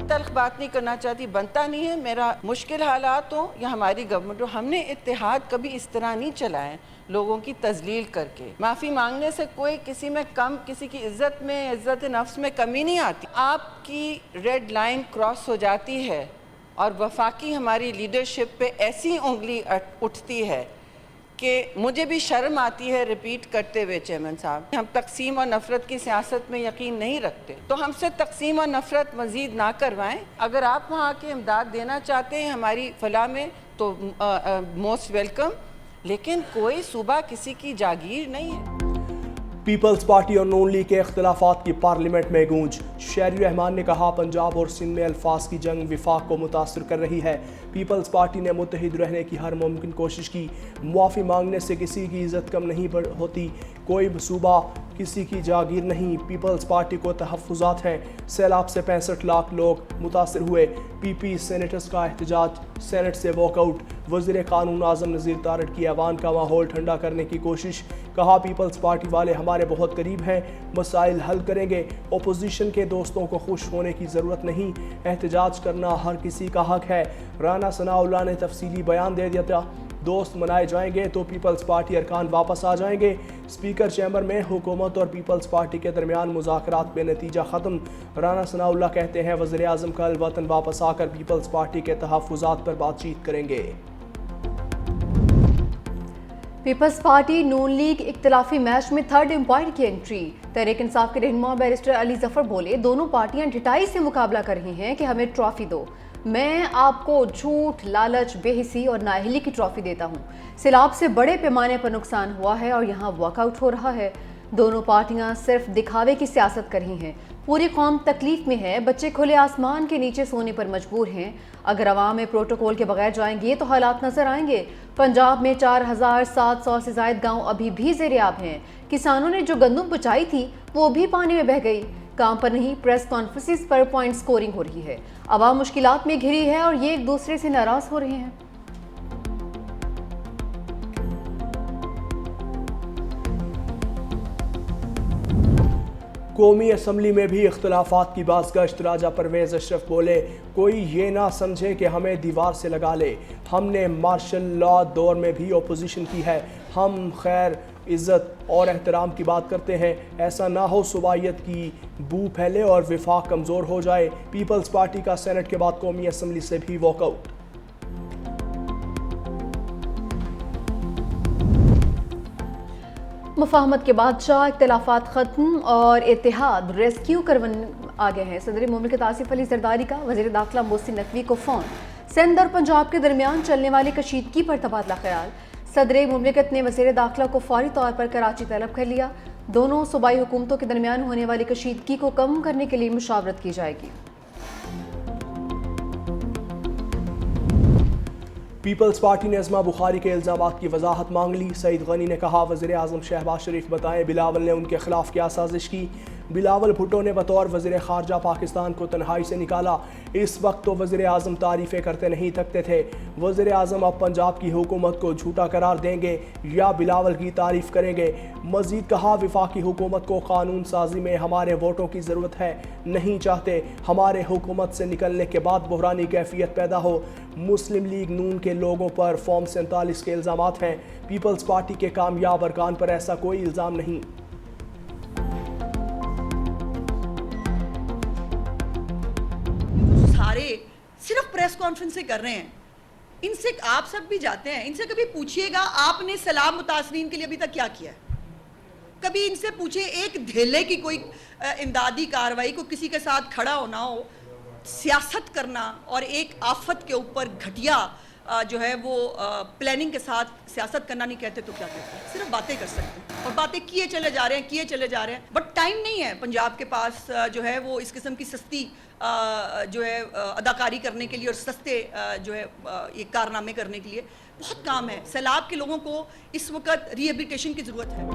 تلخ بات نہیں کرنا چاہتی، بنتا نہیں ہے، میرا مشکل حالات ہوں یا ہماری گورنمنٹ ہو، ہم نے اتحاد کبھی اس طرح نہیں چلائے لوگوں کی تذلیل کر کے۔ معافی مانگنے سے کوئی کسی میں کم، کسی کی عزت میں، عزت نفس میں کمی نہیں آتی۔ آپ کی ریڈ لائن کراس ہو جاتی ہے اور وفاقی ہماری لیڈرشپ پہ ایسی انگلی اٹھتی ہے کہ مجھے بھی شرم آتی ہے ریپیٹ کرتے ہوئے چیئرمین صاحب، ہم تقسیم اور نفرت کی سیاست میں یقین نہیں رکھتے، تو ہم سے تقسیم اور نفرت مزید نہ کروائیں۔ اگر آپ وہاں کے امداد دینا چاہتے ہیں ہماری فلاح میں تو موسٹ ویلکم، لیکن کوئی صوبہ کسی کی جاگیر نہیں ہے۔ پیپلز پارٹی اور نون لیگ کے اختلافات کی پارلیمنٹ میں گونج۔ شہری رحمان نے کہا پنجاب اور سندھ میں الفاظ کی جنگ وفاق کو متاثر کر رہی ہے۔ پیپلز پارٹی نے متحد رہنے کی ہر ممکن کوشش کی۔ معافی مانگنے سے کسی کی عزت کم نہیں ہوتی، کوئی صوبہ کسی کی جاگیر نہیں۔ پیپلز پارٹی کو تحفظات ہیں۔ سیلاب سے 65 لاکھ لوگ متاثر ہوئے۔ پی پی سینیٹرز کا احتجاج، سینٹ سے واک آؤٹ۔ وزیر قانون اعظم نذیر تارڑ کی ایوان کا ماحول ٹھنڈا کرنے کی کوشش۔ کہا پیپلز پارٹی والے ہمارے بہت قریب ہیں، مسائل حل کریں گے، اپوزیشن کے دوستوں کو خوش ہونے کی ضرورت نہیں، احتجاج کرنا ہر کسی کا حق ہے۔ رانا ثناء اللہ نے تفصیلی بیان دے دیا تھا، دوست منائے جائیں گے تو پیپلز پارٹی ارکان واپس آ جائیں گے۔ اسپیکر چیمبر میں حکومت اور پیپلز پارٹی کے درمیان مذاکرات بے نتیجہ ختم۔ رانا ثناء اللہ کہتے ہیں وزیر اعظم کل وطن واپس آ کر پیپلز پارٹی کے تحفظات پر بات چیت کریں گے۔ پیپلز پارٹی نون لیگ اختلافی میچ میں تھرڈ امپائر کی انٹری۔ تحریک انصاف کے رہنما بیرسٹر علی ظفر بولے دونوں پارٹیاں ڈٹائی سے مقابلہ کر رہی ہیں کہ ہمیں ٹرافی دو، میں آپ کو جھوٹ، لالچ، بے حسی اور نااہلی کی ٹرافی دیتا ہوں۔ سیلاب سے بڑے پیمانے پر نقصان ہوا ہے اور یہاں واک آؤٹ ہو رہا ہے۔ دونوں پارٹیاں صرف دکھاوے کی سیاست کر رہی ہیں، پوری قوم تکلیف میں ہے، بچے کھلے آسمان کے نیچے سونے پر مجبور ہیں۔ اگر عوام میں پروٹوکول کے بغیر جائیں گے تو حالات نظر آئیں گے۔ پنجاب میں 4700 سے زائد گاؤں ابھی بھی زیر آب ہیں۔ کسانوں نے جو گندم بچائی تھی وہ بھی پانی میں بہہ گئی۔ کام پر نہیں، پریس کانفرنسز پر پوائنٹ سکورنگ ہو رہی ہے۔ عوام مشکلات میں گھری ہے اور یہ ایک دوسرے سے ناراض ہو رہے ہیں۔ قومی اسمبلی میں بھی اختلافات کی بازگشت۔ راجہ پرویز اشرف بولے کوئی یہ نہ سمجھے کہ ہمیں دیوار سے لگا لے، ہم نے مارشل لا دور میں بھی اپوزیشن کی ہے، ہم خیر، عزت اور احترام کی بات کرتے ہیں، ایسا نہ ہو صوبائیت کی بو پھیلے اور وفاق کمزور ہو جائے۔ پیپلز پارٹی کا سینٹ کے بعد قومی اسمبلی سے بھی واک آؤٹ۔ مفاہمت کے بعد اختلافات ختم اور اتحاد ریسکیو کروانے آگے ہیں۔ صدر مملکت آصف علی زرداری کا وزیر داخلہ محسن نقوی کو فون۔ سندھ اور پنجاب کے درمیان چلنے والی کشیدگی پر تبادلہ خیال۔ صدر مملکت نے وزیر داخلہ کو فوری طور پر کراچی طلب کر لیا۔ دونوں صوبائی حکومتوں کے درمیان ہونے والی کشیدگی کو کم کرنے کے لیے مشاورت کی جائے گی۔ پیپلز پارٹی نے عظمیٰ بخاری کے الزامات کی وضاحت مانگ لی۔ سعید غنی نے کہا وزیر اعظم شہباز شریف بتائیں بلاول نے ان کے خلاف کیا سازش کی۔ بلاول بھٹو نے بطور وزیر خارجہ پاکستان کو تنہائی سے نکالا، اس وقت تو وزیر اعظم تعریفیں کرتے نہیں تھکتے تھے۔ وزیر اعظم اب پنجاب کی حکومت کو جھوٹا قرار دیں گے یا بلاول کی تعریف کریں گے؟ مزید کہا وفاقی حکومت کو قانون سازی میں ہمارے ووٹوں کی ضرورت ہے، نہیں چاہتے ہمارے حکومت سے نکلنے کے بعد بحرانی کیفیت پیدا ہو۔ مسلم لیگ نون کے لوگوں پر فارم 47 کے الزامات ہیں، پیپلز پارٹی کے کامیاب ارکان پر ایسا کوئی الزام نہیں۔ سارے صرف پریس کانفرنس سے کر رہے ہیں، ان سے آپ سب بھی جاتے ہیں، ان سے کبھی پوچھئے گا آپ نے سیلاب متاثرین کے لیے ابھی تک کیا کیا ہے؟ کبھی ان سے پوچھیں ایک دھیلے کی کوئی امدادی کارروائی کو کسی کے ساتھ کھڑا ہونا ہو، سیاست کرنا اور ایک آفت کے اوپر گھٹیا جو ہے وہ پلاننگ کے ساتھ سیاست کرنا نہیں کہتے تو کیا کہتے ہیں؟ صرف باتیں کر سکتے ہیں اور باتیں کیے چلے جا رہے ہیں بٹ ٹائم نہیں ہے پنجاب کے پاس جو ہے وہ اس قسم کی سستی جو ہے اداکاری کرنے کے لیے اور سستے جو ہے یہ کارنامے کرنے کے لیے بہت کام ہے۔ سیلاب کے لوگوں کو اس وقت ری ہیبلیٹیشن کی ضرورت ہے۔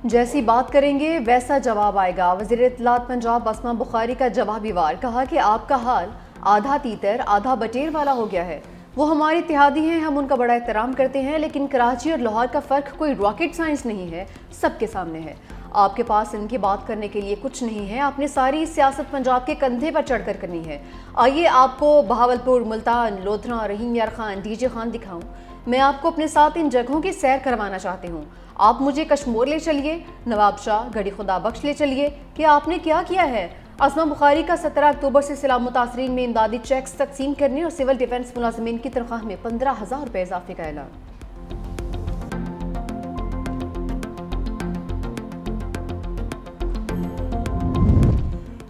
جیسی بات کریں گے ویسا جواب آئے گا۔ وزیر اطلاعات پنجاب اسما بخاری کا جوابی وار، کہا کہ آپ کا حال آدھا تیتر آدھا بٹیر والا ہو گیا ہے۔ وہ ہمارے اتحادی ہیں، ہم ان کا بڑا احترام کرتے ہیں، لیکن کراچی اور لاہور کا فرق کوئی راکٹ سائنس نہیں ہے، سب کے سامنے ہے۔ آپ کے پاس ان کی بات کرنے کے لیے کچھ نہیں ہے، آپ نے ساری سیاست پنجاب کے کندھے پر چڑھ کر کرنی ہے۔ آئیے آپ کو بہاولپور، ملتان، لودھنا، رحیم یار خان، ڈی جے خان دکھاؤں۔ میں آپ کو اپنے ساتھ ان جگہوں کی سیر کروانا چاہتی ہوں۔ آپ مجھے کشمور لے چلیے، نواب شاہ، گڑھی خدا بخش لے چلیے کہ آپ نے کیا کیا ہے۔ اسما بخاری کا 17 اکتوبر سے سیلاب متاثرین میں امدادی چیکس تقسیم کرنے اور سول ڈیفنس ملازمین کی تنخواہ میں 15,000 روپے اضافے کا اعلان۔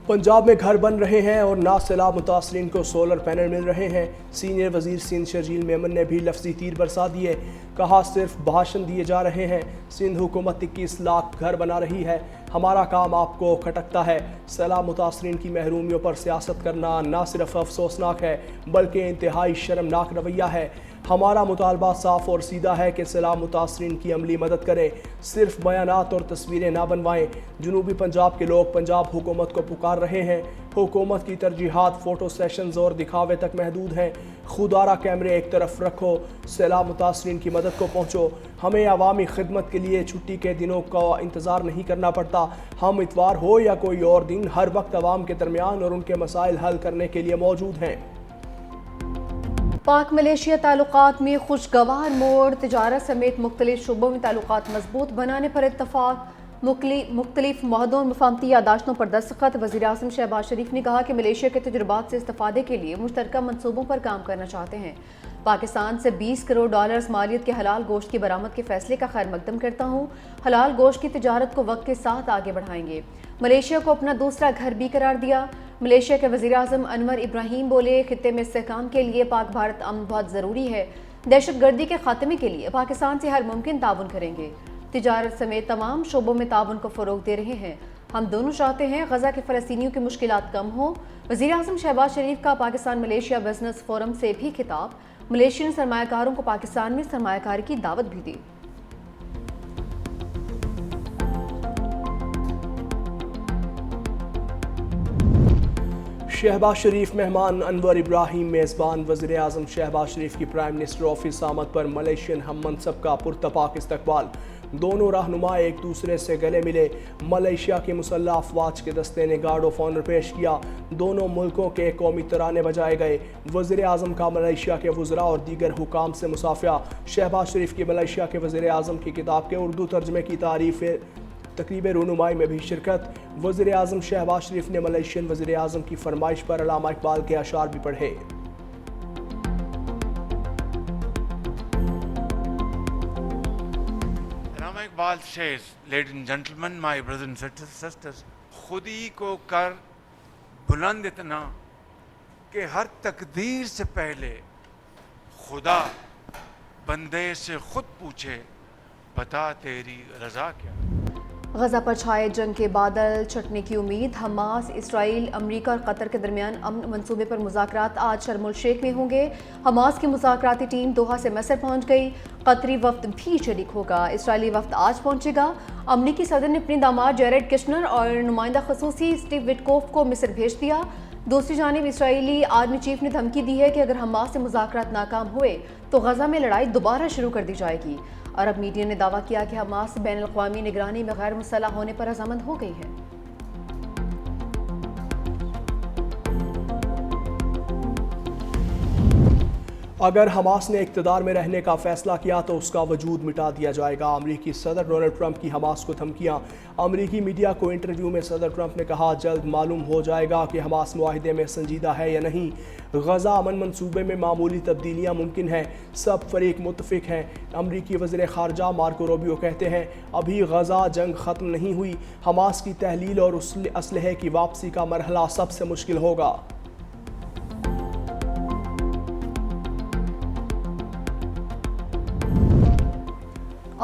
پنجاب میں گھر بن رہے ہیں اور نہ سیلاب متاثرین کو سولر پینل مل رہے ہیں۔ سینئر وزیر سندھ شرجیل میمن نے بھی لفظی تیر برسا دیے، کہا صرف بھاشن دیے جا رہے ہیں۔ سندھ حکومت 21 لاکھ گھر بنا رہی ہے، ہمارا کام آپ کو کھٹکتا ہے۔ سیلاب متاثرین کی محرومیوں پر سیاست کرنا نہ صرف افسوسناک ہے بلکہ انتہائی شرمناک رویہ ہے۔ ہمارا مطالبہ صاف اور سیدھا ہے کہ سیلاب متاثرین کی عملی مدد کریں، صرف بیانات اور تصویریں نہ بنوائیں۔ جنوبی پنجاب کے لوگ پنجاب حکومت کو پکار رہے ہیں۔ حکومت کی ترجیحات فوٹو سیشنز اور دکھاوے تک محدود ہیں۔ خودارہ کیمرے ایک طرف رکھو، سیلاب متاثرین کی مدد کو پہنچو۔ ہمیں عوامی خدمت کے لیے چھٹی کے دنوں کا انتظار نہیں کرنا پڑتا۔ ہم اتوار ہو یا کوئی اور دن ہر وقت عوام کے درمیان اور ان کے مسائل حل کرنے کے لیے موجود ہیں۔ پاک ملیشیا تعلقات میں خوشگوار موڑ، تجارت سمیت مختلف شعبوں میں تعلقات مضبوط بنانے پر اتفاق، مختلف معاہدوں اور مفاہمتی یادداشتوں پر دستخط۔ وزیراعظم شہباز شریف نے کہا کہ ملیشیا کے تجربات سے استفادے کے لیے مشترکہ منصوبوں پر کام کرنا چاہتے ہیں۔ پاکستان سے 20 کروڑ ڈالرز مالیت کے حلال گوشت کی برآمد کے فیصلے کا خیر مقدم کرتا ہوں۔ حلال گوشت کی تجارت کو وقت کے ساتھ آگے بڑھائیں گے۔ ملیشیا کو اپنا دوسرا گھر بھی قرار دیا۔ ملیشیا کے وزیراعظم انور ابراہیم بولے، خطے میں استحکام کے لیے پاک بھارت امن بہت ضروری ہے۔ دہشت گردی کے خاتمے کے لیے پاکستان سے ہر ممکن تعاون کریں گے۔ تجارت سمیت تمام شعبوں میں تعاون کو فروغ دے رہے ہیں۔ ہم دونوں چاہتے ہیں غزہ کے فلسطینیوں کی مشکلات کم ہوں۔ وزیراعظم شہباز شریف کا پاکستان ملیشیا بزنس فورم سے بھی خطاب، ملیشین سرمایہ کاروں کو پاکستان میں سرمایہ کاری کی دعوت بھی دی۔ شہباز شریف مہمان، انور ابراہیم میزبان۔ وزیر اعظم شہباز شریف کی پرائم منسٹر آفس آمد پر ملیشین ہم منصب کا پرتپاک استقبال۔ دونوں رہنما ایک دوسرے سے گلے ملے۔ ملیشیا کے مسلح افواج کے دستے نے گارڈ آف آنر پیش کیا۔ دونوں ملکوں کے قومی ترانے بجائے گئے۔ وزیر اعظم کا ملیشیا کے وزراء اور دیگر حکام سے مصافحہ۔ شہباز شریف کی ملیشیا کے وزیر اعظم کی کتاب کے اردو ترجمے کی تقریب رونمائی میں بھی شرکت۔ وزیر اعظم شہباز شریف نے ملیشین وزیر اعظم کی فرمائش پر علامہ اقبال کے اشعار بھی پڑھے۔ علامہ Iqbal says, ladies and gentlemen, my brothers and sisters, خودی کو کر بلند اتنا کہ ہر تقدیر سے پہلے خدا بندے سے خود پوچھے، بتا تیری رضا کیا۔ غزہ پر چھائے جنگ کے بادل چھٹنے کی امید۔ حماس، اسرائیل، امریکہ اور قطر کے درمیان امن منصوبے پر مذاکرات آج شرم الشیخ میں ہوں گے۔ حماس کی مذاکراتی ٹیم دوحہ سے مصر پہنچ گئی۔ قطری وفد بھی شریک ہوگا۔ اسرائیلی وفد آج پہنچے گا۔ امریکی صدر نے اپنے داماد جیریڈ کشنر اور نمائندہ خصوصی اسٹیو وٹکوف کو مصر بھیج دیا۔ دوسری جانب اسرائیلی آرمی چیف نے دھمکی دی ہے کہ اگر حماس سے مذاکرات ناکام ہوئے تو غزہ میں لڑائی دوبارہ شروع کر دی جائے گی۔ عرب میڈیا نے دعویٰ کیا کہ حماس بین الاقوامی نگرانی میں غیر مسلح ہونے پر رضامند ہو گئی ہے۔ اگر حماس نے اقتدار میں رہنے کا فیصلہ کیا تو اس کا وجود مٹا دیا جائے گا۔ امریکی صدر ڈونلڈ ٹرمپ کی حماس کو دھمکیاں۔ امریکی میڈیا کو انٹرویو میں صدر ٹرمپ نے کہا، جلد معلوم ہو جائے گا کہ حماس معاہدے میں سنجیدہ ہے یا نہیں۔ غزہ امن منصوبے میں معمولی تبدیلیاں ممکن ہیں، سب فریق متفق ہیں۔ امریکی وزیر خارجہ مارکو روبیو کہتے ہیں، ابھی غزہ جنگ ختم نہیں ہوئی۔ حماس کی تحلیل اور اسلحے کی واپسی کا مرحلہ سب سے مشکل ہوگا۔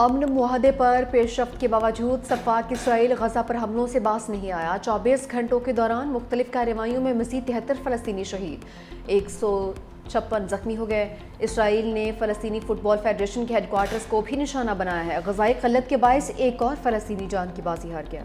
امن معاہدے پر پیش رفت کے باوجود سفاک اسرائیل غزہ پر حملوں سے باز نہیں آیا۔ 24 گھنٹوں کے دوران مختلف کارروائیوں میں مزید 73 فلسطینی شہید، 156 زخمی ہو گئے۔ اسرائیل نے فلسطینی فٹ بال فیڈریشن کے ہیڈ کوارٹرز کو بھی نشانہ بنایا ہے۔ غذائی قلت کے باعث ایک اور فلسطینی جان کی بازی ہار گیا۔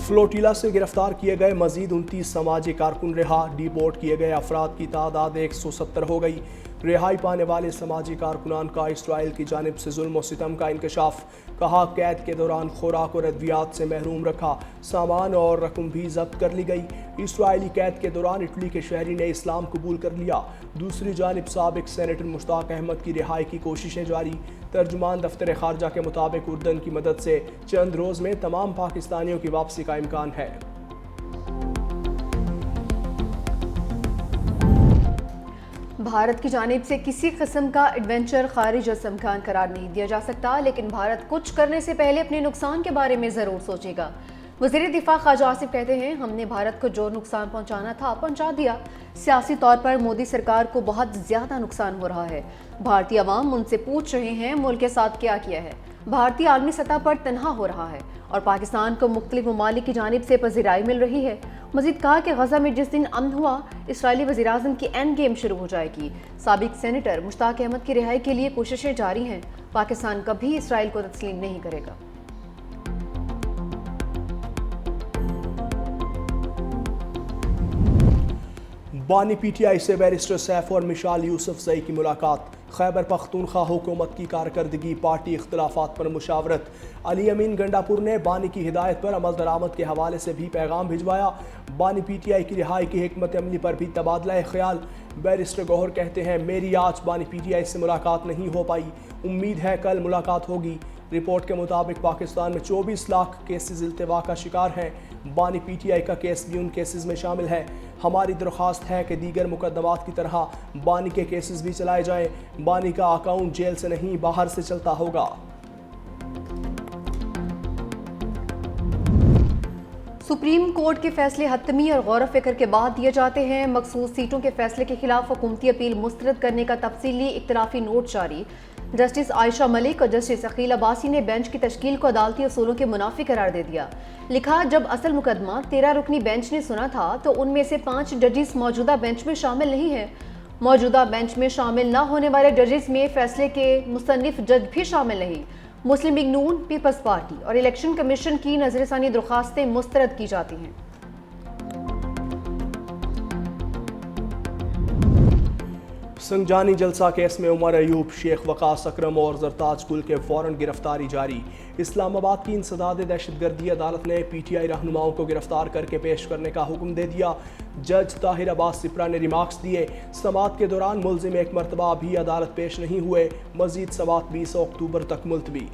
فلوٹیلا سے گرفتار کیے گئے مزید 29 سماجی کارکن رہا، ڈیپورٹ کیے گئے افراد کی تعداد 170 ہو گئی۔ رہائی پانے والے سماجی کارکنان کا اسرائیل کی جانب سے ظلم و ستم کا انکشاف، کہا قید کے دوران خوراک اور ادویات سے محروم رکھا، سامان اور رقم بھی ضبط کر لی گئی۔ اسرائیلی قید کے دوران اٹلی کے شہری نے اسلام قبول کر لیا۔ دوسری جانب سابق سینیٹر مشتاق احمد کی رہائی کی کوششیں جاری۔ ترجمان دفتر خارجہ کے مطابق اردن کی مدد سے چند روز میں تمام پاکستانیوں کی واپسی کا امکان ہے۔ بھارت کی جانب سے کسی قسم کا ایڈونچر خارج از امکان قرار نہیں دیا جا سکتا، لیکن بھارت کچھ کرنے سے پہلے اپنے نقصان کے بارے میں ضرور سوچے گا۔ وزیر دفاع خواجہ آصف کہتے ہیں، ہم نے بھارت کو جو نقصان پہنچانا تھا پہنچا دیا۔ سیاسی طور پر مودی سرکار کو بہت زیادہ نقصان ہو رہا ہے۔ بھارتی عوام ان سے پوچھ رہے ہیں ملک کے ساتھ کیا کیا ہے۔ بھارتی عالمی سطح پر تنہا ہو رہا ہے اور پاکستان کو مختلف ممالک کی جانب سے پذیرائی مل رہی ہے۔ مزید کہا کہ غزہ میں جس دن امن ہوا، اسرائیلی وزیراعظم کی اینڈ گیم شروع ہو جائے گی۔ سابق سینیٹر مشتاق احمد کی رہائی کے لیے کوششیں جاری ہیں۔ پاکستان کبھی اسرائیل کو تسلیم نہیں کرے گا۔ بانی پی ٹی آئی سے بیرسٹر سیف اور مشال یوسف زئی کی ملاقات، خیبر پختونخوا حکومت کی کارکردگی، پارٹی اختلافات پر مشاورت۔ علی امین گنڈاپور نے بانی کی ہدایت پر عمل درآمد کے حوالے سے بھی پیغام بھجوایا۔ بانی پی ٹی آئی کی رہائی کی حکمت عملی پر بھی تبادلہ خیال۔ بیرسٹر گوہر کہتے ہیں، میری آج بانی پی ٹی آئی سے ملاقات نہیں ہو پائی، امید ہے کل ملاقات ہوگی۔ رپورٹ کے مطابق پاکستان میں 24 لاکھ کیسز التوا کا شکار ہیں۔ بانی پی ٹی آئی کا کیس بھی ان کیسز میں شامل ہے۔ ہماری درخواست ہے کہ دیگر مقدمات کی طرح بانی کے کیسز بھی چلائے جائیں۔ بانی کا اکاؤنٹ جیل سے نہیں باہر سے چلتا ہوگا۔ سپریم کورٹ کے فیصلے حتمی اور غور و فکر کے بعد دیے جاتے ہیں۔ مخصوص سیٹوں کے فیصلے کے خلاف حکومتی اپیل مسترد کرنے کا تفصیلی اختلافی نوٹ جاری۔ جسٹس عائشہ ملک اور جسٹس عقیل عباسی نے بینچ کی تشکیل کو عدالتی اصولوں کے منافی قرار دے دیا۔ لکھا، جب اصل مقدمہ 13 رکنی بینچ نے سنا تھا تو ان میں سے 5 ججز موجودہ بینچ میں شامل نہیں ہیں۔ موجودہ بینچ میں شامل نہ ہونے والے ججز میں فیصلے کے مصنف جج بھی شامل نہیں۔ مسلم لیگ نون، پیپلز پارٹی اور الیکشن کمیشن کی نظر ثانی درخواستیں مسترد کی جاتی ہیں۔ سنجانی جلسہ کیس میں عمر ایوب، شیخ وقاص اکرم اور زرتاج گل کے وارنٹ گرفتاری جاری۔ اسلام آباد کی انسداد دہشت گردی عدالت نے پی ٹی آئی رہنماؤں کو گرفتار کر کے پیش کرنے کا حکم دے دیا۔ جج طاہر عباس سپرا نے ریمارکس دیے، سماعت کے دوران ملزم ایک مرتبہ بھی عدالت پیش نہیں ہوئے، مزید سماعت 20 اکتوبر تک ملتوی۔